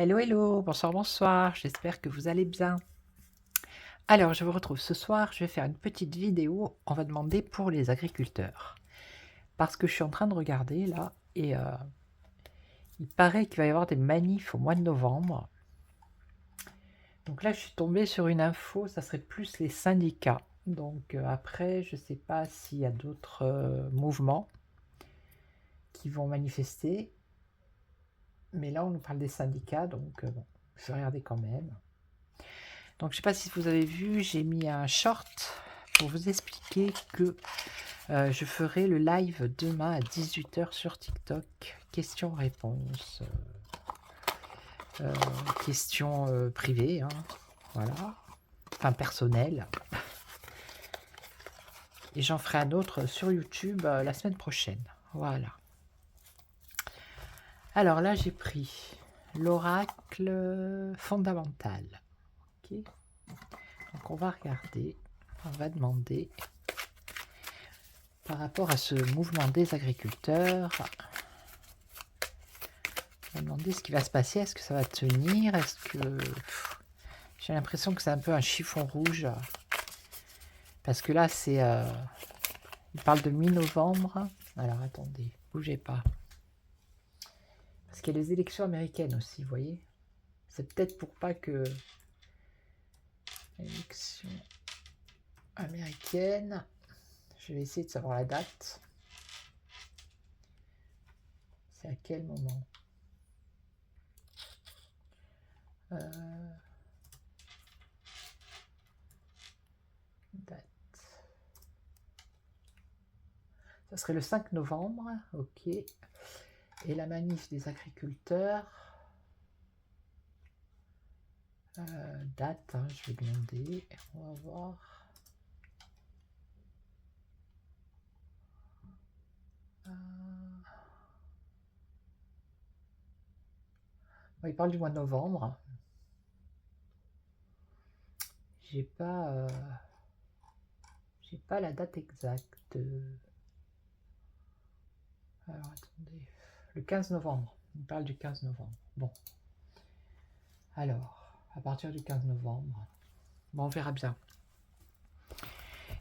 Hello, hello, bonsoir, bonsoir, j'espère que vous allez bien. Alors, je vous retrouve ce soir, je vais faire une petite vidéo, on va demander pour les agriculteurs. Parce que je suis en train de regarder là, et il paraît qu'il va y avoir des manifs au mois de novembre. Donc là, je suis tombée sur une info, ça serait plus les syndicats. Donc après, je ne sais pas s'il y a d'autres mouvements qui vont manifester. Mais là, on nous parle des syndicats, donc bon, je vais regarder quand même. Donc, je ne sais pas si vous avez vu, j'ai mis un short pour vous expliquer que je ferai le live demain à 18 h sur TikTok. Questions-réponses, questions privées, hein, voilà, enfin personnelles. Et j'en ferai un autre sur YouTube la semaine prochaine. Voilà. Alors là, j'ai pris l'oracle fondamental. Ok. Donc on va regarder, on va demander par rapport à ce mouvement des agriculteurs. On va demander ce qui va se passer, est-ce que ça va tenir, est-ce que... J'ai l'impression que c'est un peu un chiffon rouge, parce que là c'est... il parle de mi-novembre. Alors attendez, bougez pas. Parce qu'il y a les élections américaines aussi, vous voyez. C'est peut-être pour pas que... Élections américaines. Je vais essayer de savoir la date. C'est à quel moment date. Ça serait le 5 novembre, ok. Et la manif des agriculteurs, date, hein, je vais demander, on va voir. Bon, il parle du mois de novembre. J'ai pas la date exacte. Alors attendez, le 15 novembre. Il parle du 15 novembre. Bon. Alors, à partir du 15 novembre, bon, on verra bien.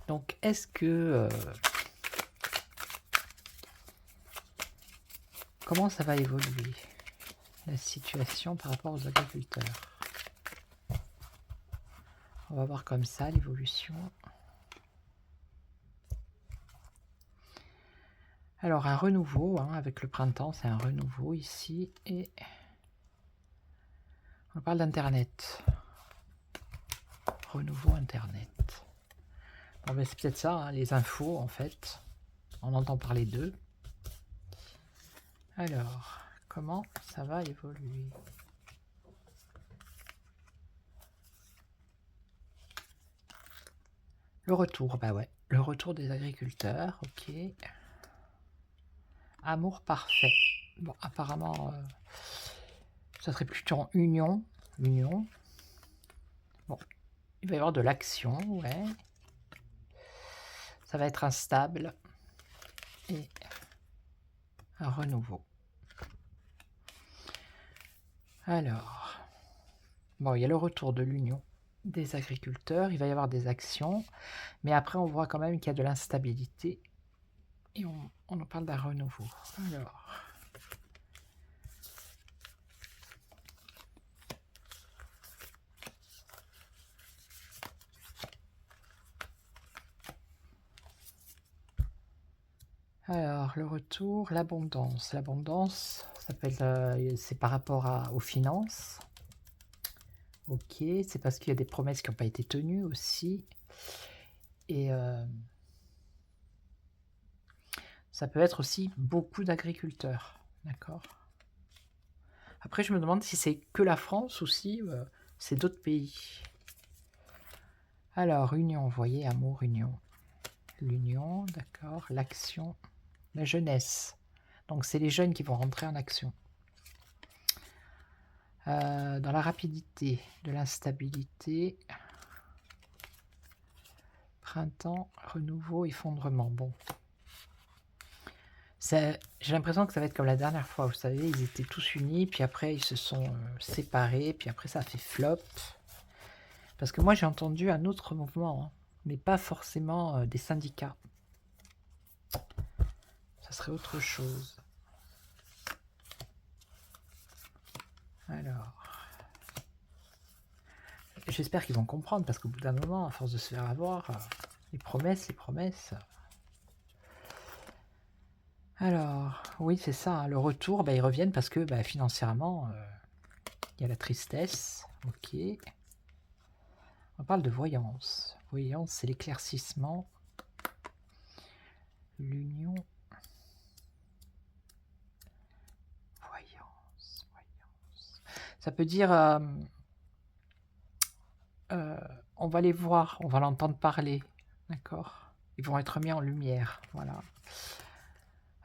Donc, est-ce que... comment ça va évoluer, la situation par rapport aux agriculteurs? On va voir comme ça l'évolution. Alors, un renouveau, hein, avec le printemps, c'est un renouveau ici. Et on parle d'Internet. Renouveau Internet. Bon, ben, c'est peut-être ça, hein, les infos, en fait. On entend parler d'eux. Alors, comment ça va évoluer? Le retour, bah ouais. Le retour des agriculteurs, ok. Amour parfait. Bon, apparemment, ça serait plutôt en union. Union. Bon, il va y avoir de l'action, ouais. Ça va être instable. Et un renouveau. Alors, bon, il y a le retour de l'union des agriculteurs. Il va y avoir des actions. Mais après, on voit quand même qu'il y a de l'instabilité. Et on nous parle d'un renouveau. Alors, le retour, l'abondance. L'abondance, c'est par rapport aux finances. Ok, c'est parce qu'il y a des promesses qui n'ont pas été tenues aussi. Et ça peut être aussi beaucoup d'agriculteurs. D'accord. Après, je me demande si c'est que la France ou si c'est d'autres pays. Alors, union, vous voyez, amour, union. L'union, d'accord. L'action, la jeunesse. Donc, c'est les jeunes qui vont rentrer en action. Dans la rapidité, de l'instabilité. Printemps, renouveau, effondrement. Bon. J'ai l'impression que ça va être comme la dernière fois, vous savez, ils étaient tous unis, puis après ils se sont séparés, puis après ça a fait flop. Parce que moi j'ai entendu un autre mouvement, hein, mais pas forcément des syndicats. Ça serait autre chose. Alors, j'espère qu'ils vont comprendre, parce qu'au bout d'un moment, à force de se faire avoir, les promesses, les promesses. Alors, oui, c'est ça, hein, le retour, bah, ils reviennent parce que bah, financièrement, il y a la tristesse. Ok. On parle de voyance. Voyance, c'est l'éclaircissement, l'union. Voyance, voyance. Ça peut dire, on va les voir, on va l'entendre parler, d'accord? Ils vont être mis en lumière, voilà.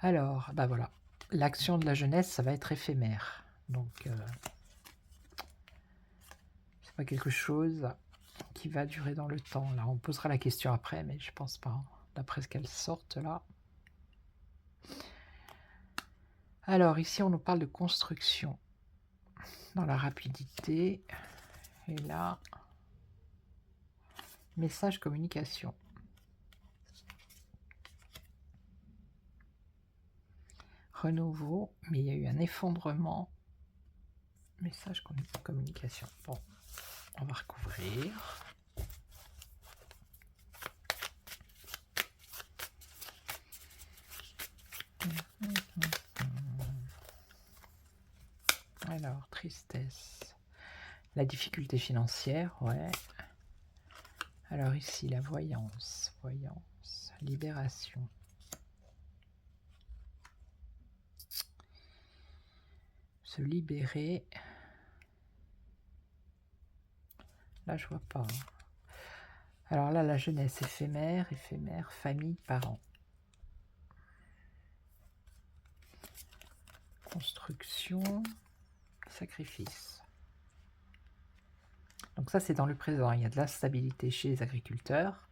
Alors, bah voilà, l'action de la jeunesse, ça va être éphémère. Donc, c'est pas quelque chose qui va durer dans le temps. Là, on posera la question après, mais je pense pas, d'après ce qu'elles sortent là. Alors, ici, on nous parle de construction dans la rapidité. Et là, message communication. Renouveau, mais il y a eu un effondrement. Message communication. Bon, on va recouvrir. Alors, tristesse. La difficulté financière, ouais. Alors ici, la voyance. Voyance. Libération. Se libérer. Là, je vois pas. Alors là, la jeunesse éphémère, éphémère, famille, parents. Construction, sacrifice. Donc ça, c'est dans le présent. Il y a de la stabilité chez les agriculteurs.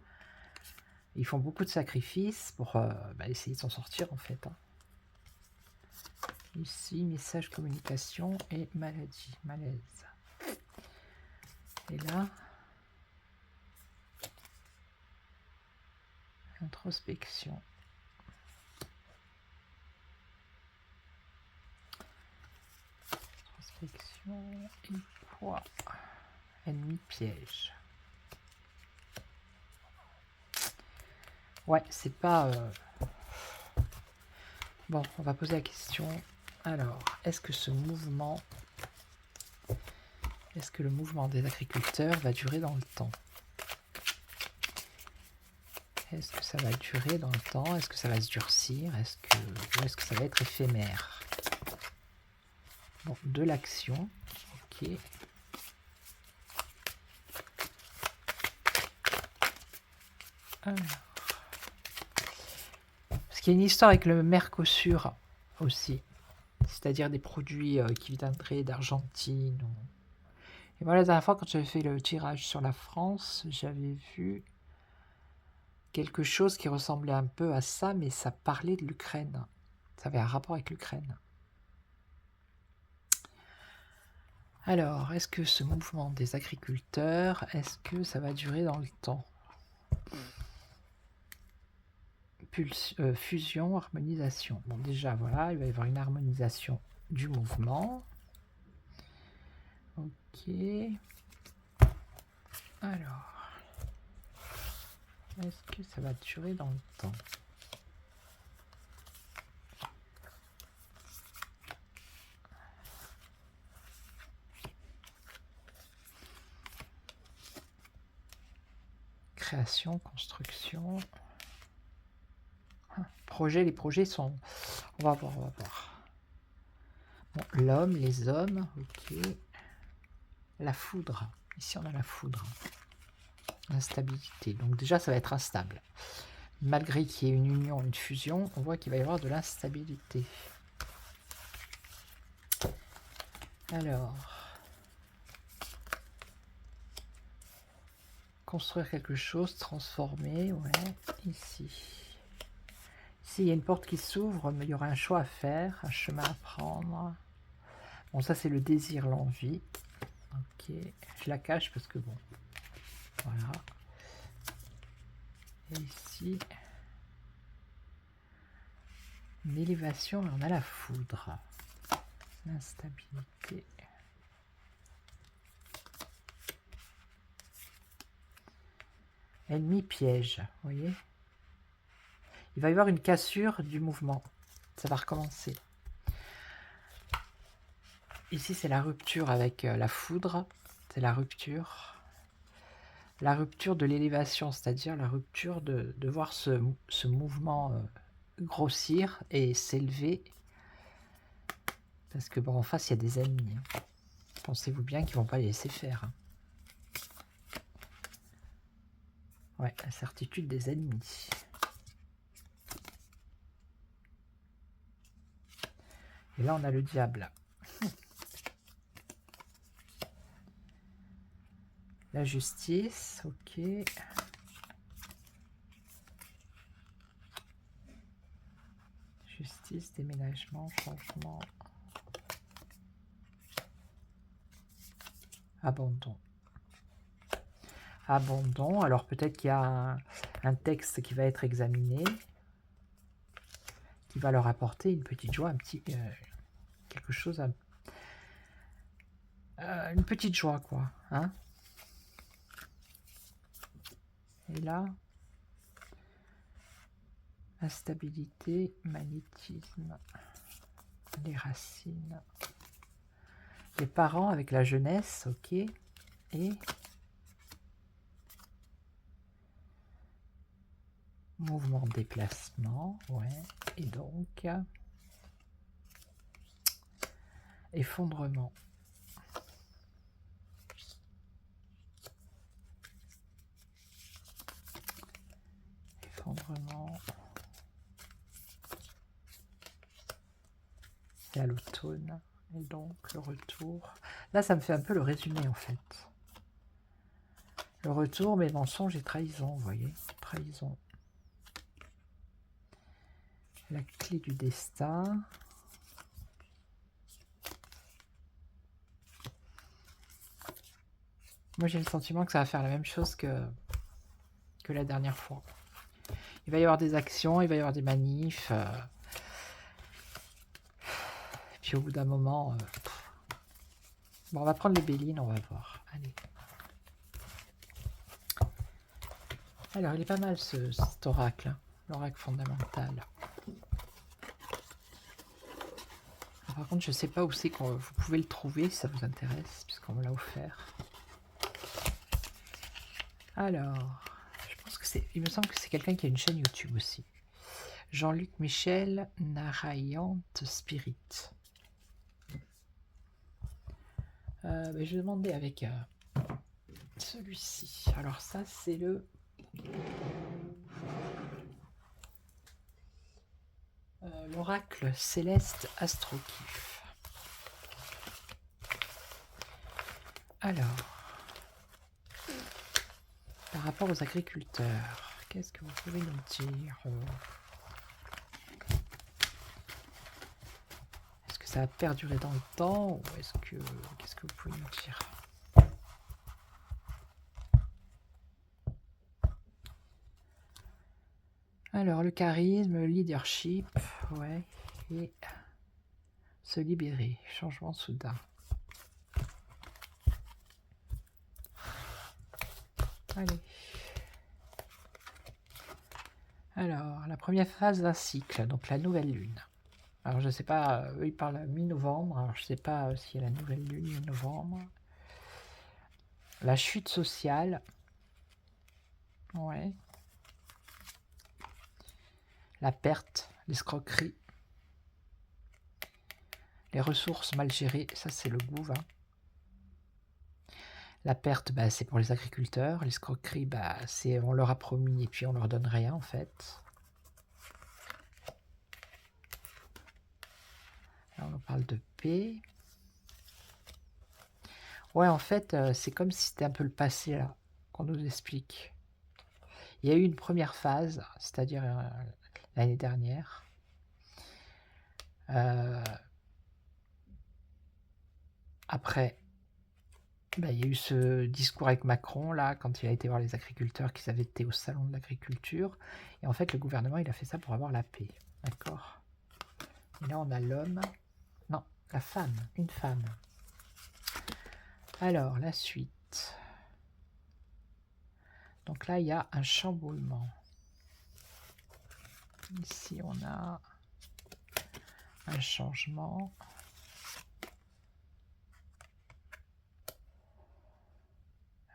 Ils font beaucoup de sacrifices pour essayer de s'en sortir, en fait. Hein. Ici, message, communication et maladie, malaise. Et là, introspection. Introspection et poids. Ennemi piège. Ouais, c'est pas... Bon, on va poser la question. Alors, est-ce que ce mouvement... Est-ce que le mouvement des agriculteurs va durer dans le temps? Est-ce que ça va durer dans le temps? Est-ce que ça va se durcir? Ou est-ce que ça va être éphémère? Bon, de l'action. Ok. Alors. Parce qu'il y a une histoire avec le Mercosur aussi. C'est-à-dire des produits qui viendraient d'Argentine. Et voilà, la dernière fois, quand j'avais fait le tirage sur la France, j'avais vu quelque chose qui ressemblait un peu à ça, mais ça parlait de l'Ukraine. Ça avait un rapport avec l'Ukraine. Alors, est-ce que ce mouvement des agriculteurs, est-ce que ça va durer dans le temps? Fusion, harmonisation. Bon, déjà, voilà, il va y avoir une harmonisation du mouvement. Ok. Alors, est-ce que ça va durer dans le temps? Création, construction. Projet, les projets sont... On va voir, on va voir. Bon, l'homme, les hommes, ok. La foudre. Ici, on a la foudre. L'instabilité. Donc déjà, ça va être instable. Malgré qu'il y ait une union, une fusion, on voit qu'il va y avoir de l'instabilité. Alors, construire quelque chose, transformer, ouais, ici. Ici, Ici, il y a une porte qui s'ouvre, mais il y aura un choix à faire, un chemin à prendre. Bon, ça, c'est le désir, l'envie. Ok, je la cache parce que bon, voilà. Et ici, une élévation, et on a la foudre. L'instabilité. Ennemi piège, vous voyez. Il va y avoir une cassure du mouvement. Ça va recommencer. Ici, c'est la rupture avec la foudre. C'est la rupture. La rupture de l'élévation, c'est-à-dire la rupture de voir ce mouvement grossir et s'élever. Parce que bon, en face, il y a des ennemis. Pensez-vous bien qu'ils ne vont pas les laisser faire. Ouais, la certitude des ennemis. Et là, on a le diable. La justice, ok. Justice, déménagement, changement. Abandon. Abandon. Alors peut-être qu'il y a un texte qui va être examiné, qui va leur apporter une petite joie, un petit quelque chose, une petite joie quoi. Hein, et là, instabilité, magnétisme, les racines, les parents avec la jeunesse, ok, et mouvement de déplacement, ouais, et donc effondrement. Effondrement. Et à l'automne. Et donc le retour. Là, ça me fait un peu le résumé en fait. Le retour, mais mensonges et trahison, vous voyez. Trahison. La clé du destin. Moi, j'ai le sentiment que ça va faire la même chose que la dernière fois. Il va y avoir des actions, il va y avoir des manifs. Et puis au bout d'un moment... Bon, on va prendre les Bélines, on va voir. Allez. Alors, il est pas mal cet oracle, hein, l'oracle fondamental. Par contre, je ne sais pas où c'est que vous pouvez le trouver, si ça vous intéresse, puisqu'on me l'a offert. Alors, je pense que il me semble que c'est quelqu'un qui a une chaîne YouTube aussi. Jean-Luc Michel, Narayant Spirit. Je vais demander avec celui-ci. Alors ça, c'est l'oracle céleste Astrokif. Alors, par rapport aux agriculteurs, qu'est-ce que vous pouvez nous dire? Est-ce que ça va perdurer dans le temps ou est-ce que... Qu'est-ce que vous pouvez nous dire? Alors, le charisme, le leadership, ouais, et se libérer, changement soudain. Allez. Alors, la première phase d'un cycle, donc la nouvelle lune. Alors, je ne sais pas, eux, ils parlent mi-novembre, alors je ne sais pas s'il y a la nouvelle lune mi-novembre. La chute sociale. Ouais. La perte, l'escroquerie. Les ressources mal gérées, ça c'est le gouffre. Hein. La perte, bah, c'est pour les agriculteurs. L'escroquerie, bah, c'est on leur a promis et puis on leur donne rien en fait. Là, on parle de paix. Ouais, en fait, c'est comme si c'était un peu le passé là qu'on nous explique. Il y a eu une première phase, c'est-à-dire l'année dernière. Après, ben, il y a eu ce discours avec Macron, là, quand il a été voir les agriculteurs, qu'ils avaient été au salon de l'agriculture. Et en fait, le gouvernement, il a fait ça pour avoir la paix. D'accord? Et là, on a l'homme. Non, la femme. Une femme. Alors, la suite. Donc là, il y a un chamboulement. Ici, on a un changement.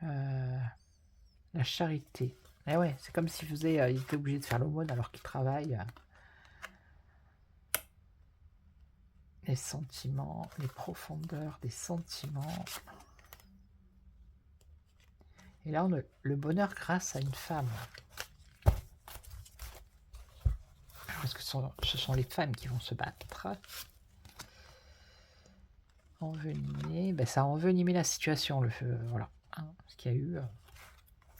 La charité. Eh ouais, c'est comme s'il faisait, il était obligé de faire l'aumône alors qu'il travaille. Les sentiments, les profondeurs des sentiments. Et là, on a le bonheur grâce à une femme. Parce que ce sont les femmes qui vont se battre. Envenimer, ben ça a envenimé la situation, le feu, voilà. Hein, ce qu'il y a eu,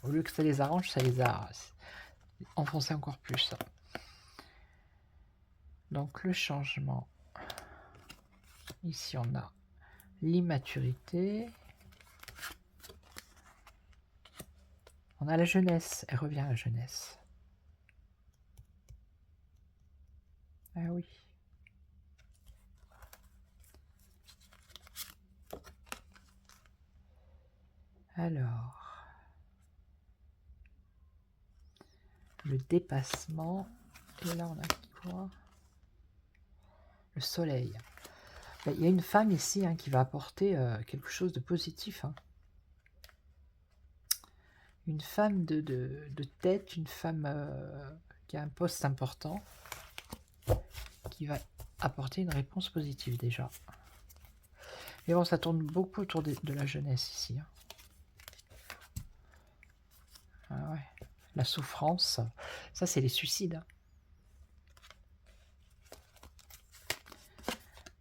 au lieu que ça les arrange, ça les a enfoncés encore plus. Donc le changement. Ici, on a l'immaturité. On a la jeunesse. Elle revient à la jeunesse. Ah oui. Alors, le dépassement. Et là, on a quoi? Le soleil. Il y a une femme ici qui va apporter quelque chose de positif. Hein. Une femme de tête, une femme qui a un poste important, qui va apporter une réponse positive déjà. Mais bon, ça tourne beaucoup autour de la jeunesse ici. Hein. Ah ouais. La souffrance, ça c'est les suicides. Hein.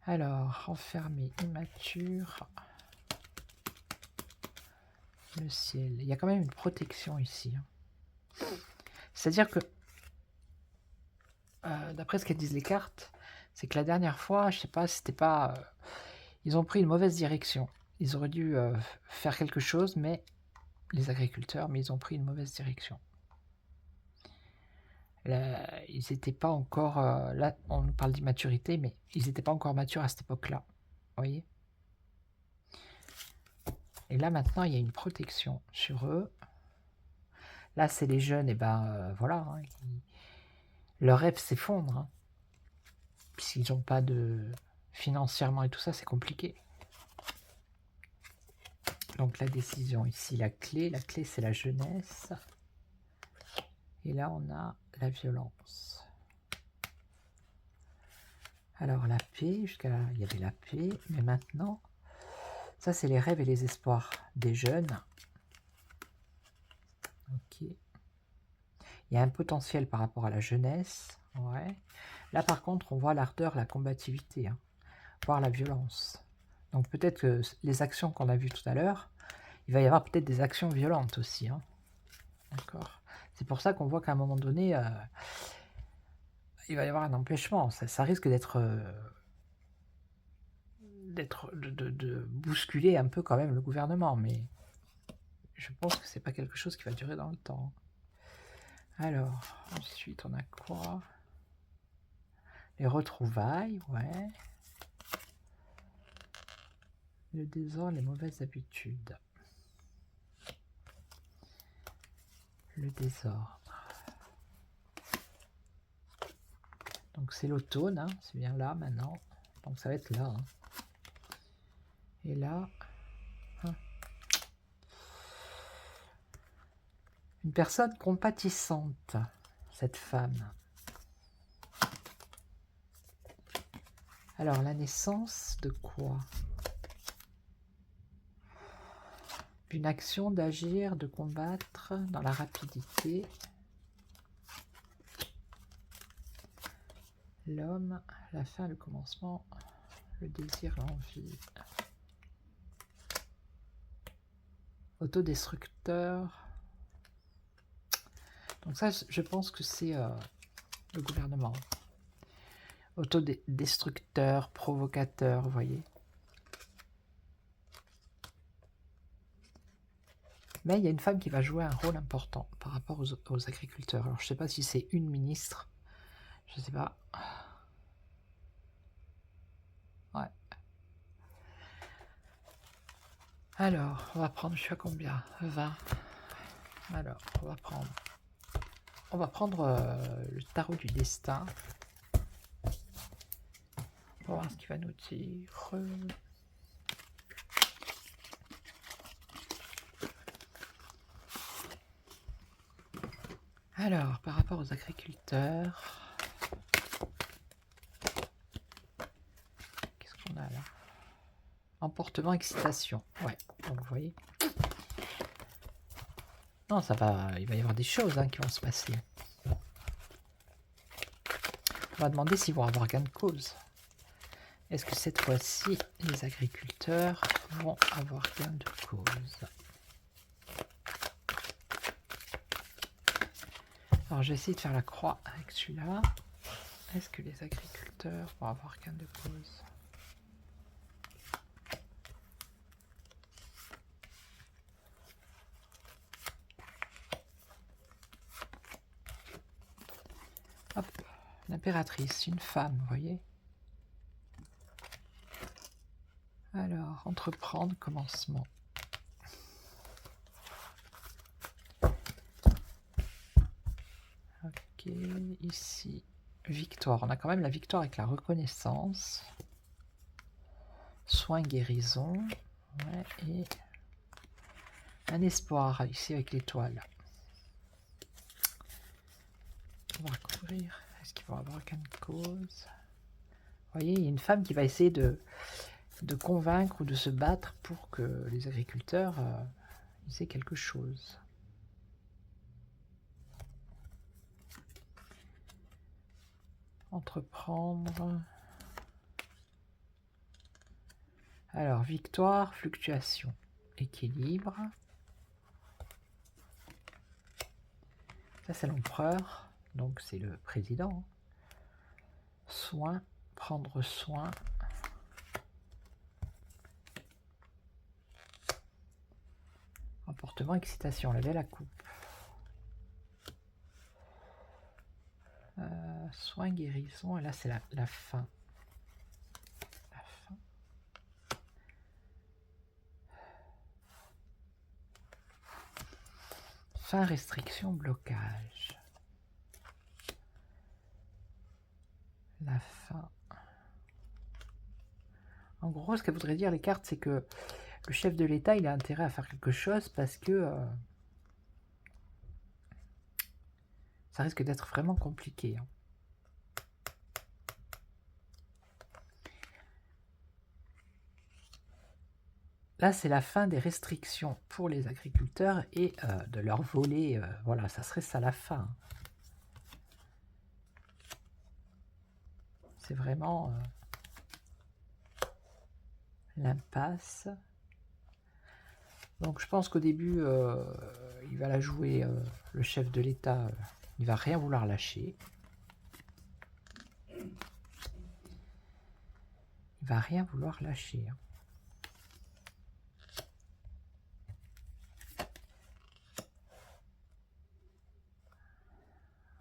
Alors, enfermé, immature, le ciel. Il y a quand même une protection ici. Hein. C'est-à-dire que, d'après ce qu'elles disent les cartes, c'est que la dernière fois, je sais pas, c'était pas... ils ont pris une mauvaise direction. Ils auraient dû faire quelque chose, mais les agriculteurs, mais ils ont pris une mauvaise direction. Là, ils n'étaient pas encore... là, on nous parle d'immaturité, mais ils n'étaient pas encore matures à cette époque-là. Vous voyez? Et là, maintenant, il y a une protection sur eux. Là, c'est les jeunes, et ben voilà. Hein, leur rêve s'effondre. Hein, puisqu'ils n'ont pas de... Financièrement et tout ça, c'est compliqué. Donc la décision ici, la clé c'est la jeunesse. Et là, on a la violence. Alors la paix, jusqu'à là, il y avait la paix, mais maintenant, ça c'est les rêves et les espoirs des jeunes. Ok. Il y a un potentiel par rapport à la jeunesse. Ouais. Là par contre, on voit l'ardeur, la combativité, hein, voire la violence. Donc peut-être que les actions qu'on a vues tout à l'heure, il va y avoir peut-être des actions violentes aussi. Hein. D'accord. C'est pour ça qu'on voit qu'à un moment donné, il va y avoir un empêchement. Ça risque d'être de bousculer un peu quand même le gouvernement, mais je pense que c'est pas quelque chose qui va durer dans le temps. Alors, ensuite, on a quoi? Les retrouvailles, ouais. Le désordre, les mauvaises habitudes. Le désordre. Donc c'est l'automne, hein, c'est bien là maintenant. Donc ça va être là. Hein. Et là, hein. Une personne compatissante, cette femme. Alors la naissance de quoi? Une action d'agir, de combattre dans la rapidité. L'homme, la fin, le commencement, le désir, l'envie. Autodestructeur. Donc ça, je pense que c'est le gouvernement. Autodestructeur, provocateur, vous voyez. Mais il y a une femme qui va jouer un rôle important par rapport aux agriculteurs. Alors, je ne sais pas si c'est une ministre. Je ne sais pas. Ouais. Alors, on va prendre, je suis à combien? 20. Alors, on va prendre le tarot du destin. On va voir ce qu'il va nous dire. Alors, par rapport aux agriculteurs, qu'est-ce qu'on a là? Emportement, excitation. Ouais, donc vous voyez. Non, ça va, il va y avoir des choses qui vont se passer. On va demander s'ils vont avoir gain de cause. Est-ce que cette fois-ci, les agriculteurs vont avoir gain de cause? Alors, je vais essayer de faire la croix avec celui-là. Est-ce que les agriculteurs vont avoir gain de cause? Hop, l'impératrice, une femme, vous voyez. Alors, entreprendre, commencement. Ok, ici, victoire. On a quand même la victoire avec la reconnaissance. Soin, guérison. Ouais, et un espoir, ici avec l'étoile. On va couvrir. Est-ce qu'ils vont avoir gain de cause? Vous voyez, il y a une femme qui va essayer de convaincre ou de se battre pour que les agriculteurs aient quelque chose. Entreprendre. Alors, victoire, fluctuation, équilibre. Ça, c'est l'empereur, donc c'est le président. Soin, prendre soin. Emportement, excitation, lever la coupe. Soin, guérison, et là c'est la fin. La fin. Fin, restriction, blocage. La fin. En gros, ce que voudrait dire les cartes, c'est que le chef de l'État, il a intérêt à faire quelque chose parce que ça risque d'être vraiment compliqué. Là, c'est la fin des restrictions pour les agriculteurs et de leur voler. Voilà, ça serait ça la fin. C'est vraiment l'impasse. Donc, je pense qu'au début, il va la jouer, le chef de l'État. Il va rien vouloir lâcher. Il va rien vouloir lâcher.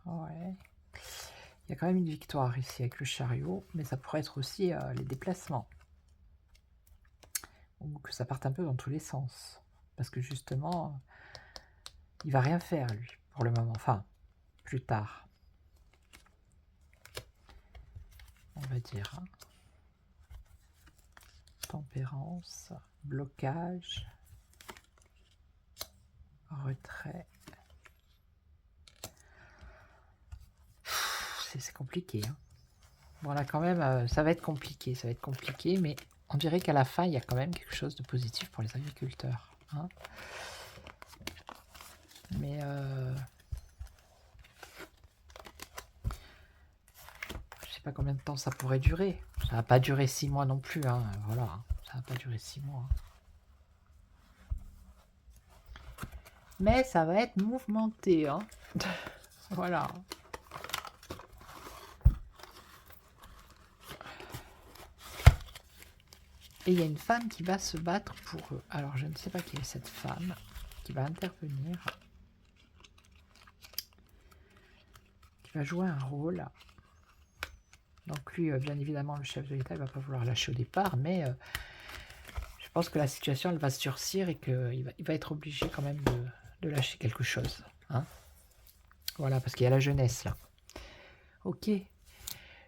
Ouais. Il y a quand même une victoire ici avec le chariot, mais ça pourrait être aussi les déplacements. Ou que ça parte un peu dans tous les sens. Parce que justement, il va rien faire, lui, pour le moment. Enfin, plus tard. On va dire. Tempérance, blocage, retrait. C'est compliqué. Bon, là, quand même, ça va être compliqué. Ça va être compliqué, mais on dirait qu'à la fin, il y a quand même quelque chose de positif pour les agriculteurs. Mais je sais pas combien de temps ça pourrait durer. Ça va pas durer 6 mois non plus. Voilà, ça va pas durer 6 mois. Mais ça va être mouvementé. Voilà. Et il y a une femme qui va se battre pour eux. Alors, je ne sais pas qui est cette femme qui va intervenir, qui va jouer un rôle. Donc lui, bien évidemment, le chef de l'État, il va pas vouloir lâcher au départ, mais je pense que la situation, elle va se durcir et qu'il va être obligé quand même de lâcher quelque chose. Hein, voilà, parce qu'il y a la jeunesse là. Ok,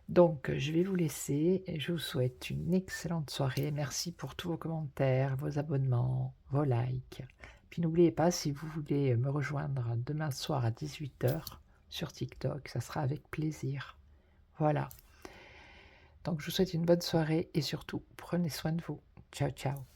donc je vais vous laisser et je vous souhaite une excellente soirée. Merci pour tous vos commentaires, vos abonnements, vos likes. Puis n'oubliez pas, si vous voulez me rejoindre demain soir à 18 h sur TikTok, ça sera avec plaisir. Voilà. Donc je vous souhaite une bonne soirée et surtout, prenez soin de vous. Ciao, ciao.